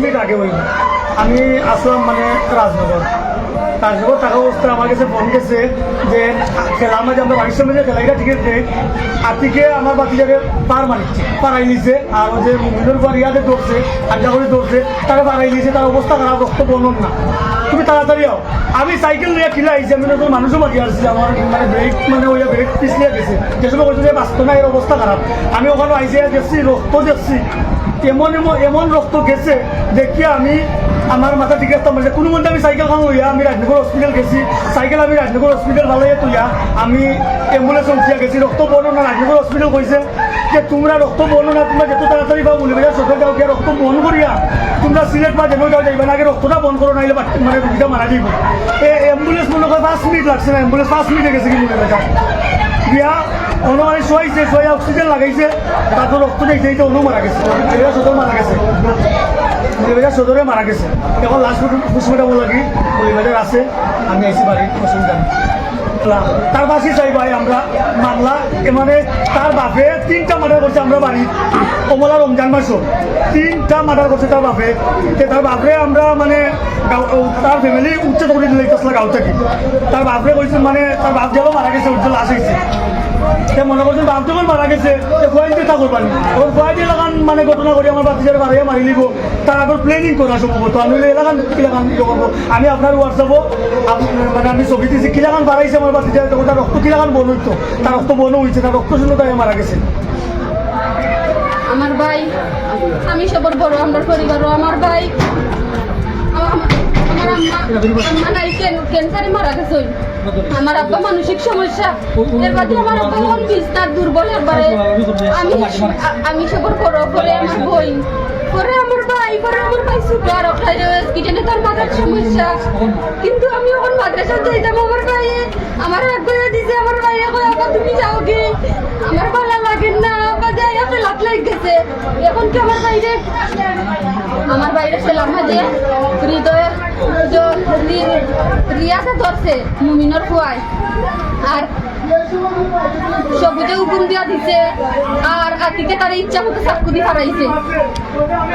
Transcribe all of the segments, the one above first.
minute আগে হইল আমি আসলাম মানে রাজনগর টাকা অবস্থায় আমার কাছে ফোন গেছে যে খেলার মাঝে আমরা বাড়ির সামনে যে খেলাইটা ঠিক আছে আর্থিকে আমার বাচ্চাকে পার মানিচ্ছে পাড়াই নিছে আর ওই যে মুমিনের পর ইয়াতে দৌড়ছে আড্ডা করে দৌড়ছে তারা পাড়াই নিয়েছে তার অবস্থা খারাপ রক্ত বর্ণন না তুমি তাড়াতাড়ি আও আমি সাইকেল নিয়ে কিনে আইছি আমি নতুন মানুষও মারিয়ে আসছি আমার মানে ব্রেক মানে ওই ব্রেক পিছলিয়ে গেছে যে সময় বলছে যে বাঁচতো না এর অবস্থা খারাপ আমি ওখানে আইসি দেখছি রক্ত দেখছি এমন এমন এমন রক্ত গেছে দেখিয়ে আমি আমার মাথা ঠিক আছে মানে কোনো মধ্যে আমি সাইকেল খান লইয়া আমি রাজনগর হসপিটাল গেছি সাইকেল আমি রাজনগর হসপিটাল ভালোই তুইয়া আমি অ্যাম্বুলেন্স উঠিয়া গেছি রক্ত বর্ণনা রাজনগর হসপিটাল কইছে যে তোমরা রক্ত বর্ণনা তোমরা যত তাড়াতাড়ি পাও বলে বেজা সরকার যাও গিয়া রক্ত বন্ধ করিয়া তোমরা সিলেট বা যেন যাও যাইবা না আগে রক্তটা বন্ধ করো নাইলে মানে রুগীটা মারা যাইব অ্যাম্বুলেন্স মনে হয় 5 মিনিট লাগছে না অ্যাম্বুলেন্স 5 মিনিটে গেছে কি মনে বেজা গিয়া অনুমানে শোয়াইছে শোয়া অক্সিজেন লাগাইছে তারপর রক্ত দেখতে এইটা অনু মারা গেছে সদর মারা গেছে সদরে মারা গেছে এখন লাস্ট পোস্টমর্টম লাগি পরিবারের আছে আমি আইসি বাড়ির অসুবিধা নেই তার পাশে চাই ভাই আমরা মামলা মানে তার বাপে 3টা মার্ডার করছে আমরা বাড়ি কমলা রমজান মাসও 3টা মার্ডার করছে তার বাপে তার বাপরে আমরা মানে তার ফ্যামিলি উচ্ছেদ করে দিলে আসলে গাঁও থেকে তার বাপরে কইছে মানে তার বাপ যেন মারা গেছে উজ্জ্বল লাশ হয়েছে সে মনে করছেন বাপ যখন মারা গেছে গোয়াইন চিন্তা করবেন ওর গোয়াইন এলাকান মানে ঘটনা করি আমার বাচ্চাদের বাড়িয়ে মারি লিব তার আগর প্লেনিং করা সম্ভবত আমি এলাকান কিলাকান করবো আমি আপনার হোয়াটসঅ্যাপও মানে আমি ছবি দিয়েছি কিলাকান বাড়াইছে আমার বাচ্চা তার রক্ত কিলাকান বন হইতো তার রক্ত বন হয়েছে তার রক্ত শূন্য তাই মারা গেছে আমার ভাই আমি সবার বড় আমার পরিবারও আমার ভাই আমার আম্মা নাই ক্যান্সারে মারা গেছে আমার আব্বা মানসিক সমস্যা এর বাদে আমার আব্বা এখন বিছনার দুর্বল একবারে আমি সবার বড় পরে আমার বোন পরে আমার ভাই ছোট আর ওখানে কিচেনে তার মাথার সমস্যা কিন্তু আমি এখন মাদ্রাসা যাইতাম আমার ভাই আমার আগ্রহ দিছে আমার ভাই এখন আবার তুমি যাও কি আমার ভালো লাগে না আবার যাই আপনি লাত লাগ গেছে এখন কি আমার বাইরে ছিলাম মাঝে হৃদয়ের রিয়াতে ধরছে মুমিনের খুয়ায় আর সবুজে হুকুম দিয়া দিছে আর আতিকে তার ইচ্ছা মতো সাক্ষুদি ফারাইছে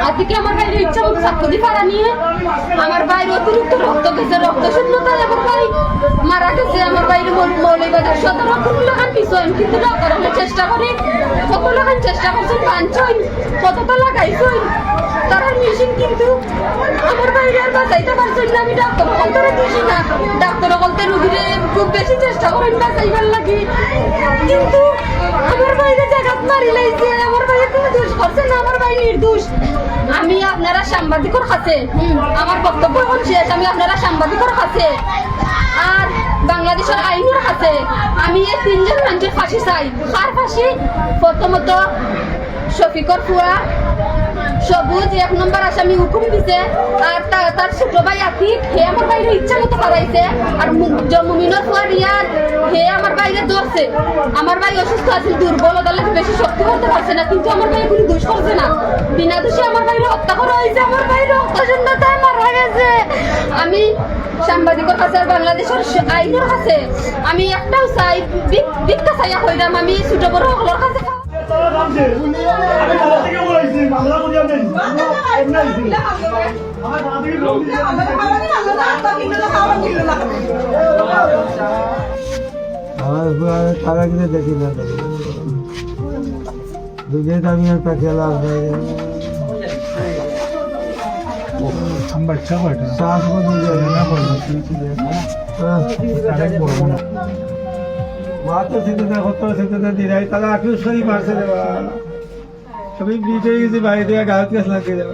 আতিকে আমার বাইরে ইচ্ছা মতো সাক্ষুদি ফারা নিয়ে আমার বাইরে অতিরিক্ত রক্ত গেছে রক্ত শূন্যতায় আমার ভাই মারা গেছে আমার বাইরে মৌলিবাজার সদর লাগান পিছন কিন্তু লাগানোর চেষ্টা করি কত লাগান চেষ্টা করছেন পাঁচজন কতটা লাগাইছেন তারা মেশিন কিন্তু আমার বাইরে আর বাঁচাইতে পারছেন না আমি ডাক্তার বলতে দিছি না ডাক্তার বলতে রুগীরে খুব বেশি চেষ্টা করেন বাঁচাইবার লাগি কিন্তু আমার বাইরে জায়গা মারি লাইছে আমার বাইরে কোনো দোষ করছে না আমার ভাই নির্দোষ আমি আপনারা সাংবাদিকর কাছে আমার বক্তব্য এখন শেষ আমি আপনারা সাংবাদিকর কাছে আর বাংলাদেশের আইনের কাছে আমি এই 3জন মানুষের ফাঁসি চাই কার ফাঁসি প্রথমত শফিকর ফুয়া সবুজ 1 নম্বর আসামি হুকুম দিছে আর তার ছোট ভাই আতিক হে আমার বাইরে ইচ্ছা মতো করাইছে আর মুমিনের ফুয়া রিয়াদ হে আমার বাইরে ধরছে আমার ভাই অসুস্থ আছে দুর্বল ওদের বেশি শক্তি করতে পারছে না কিন্তু আমার ভাই কোনো দোষ করছে না বিনা দোষে আমার বাইরে হত্যা করা হয়েছে আমার বাইরে রক্তশূন্যতায় মারা গেছে আমি সাংবাদিকের কাছে আর বাংলাদেশের আইনের কাছে আমি একটাও চাই ভিক্ষা চাইয়া হইলাম আমি ছোট বড় সকলের কাছে তারা কিন্তু দেখি না দুধে দামি একটা খেলা বাচ্চা কয়টা চাষ মাত্র সেতুতে হতো সেতুতে দিরাই তারা আকিউজ করি মারছে রে সবই বিট হয়ে গেছে বাইরে গাছ গাছ লাগিয়ে দেবে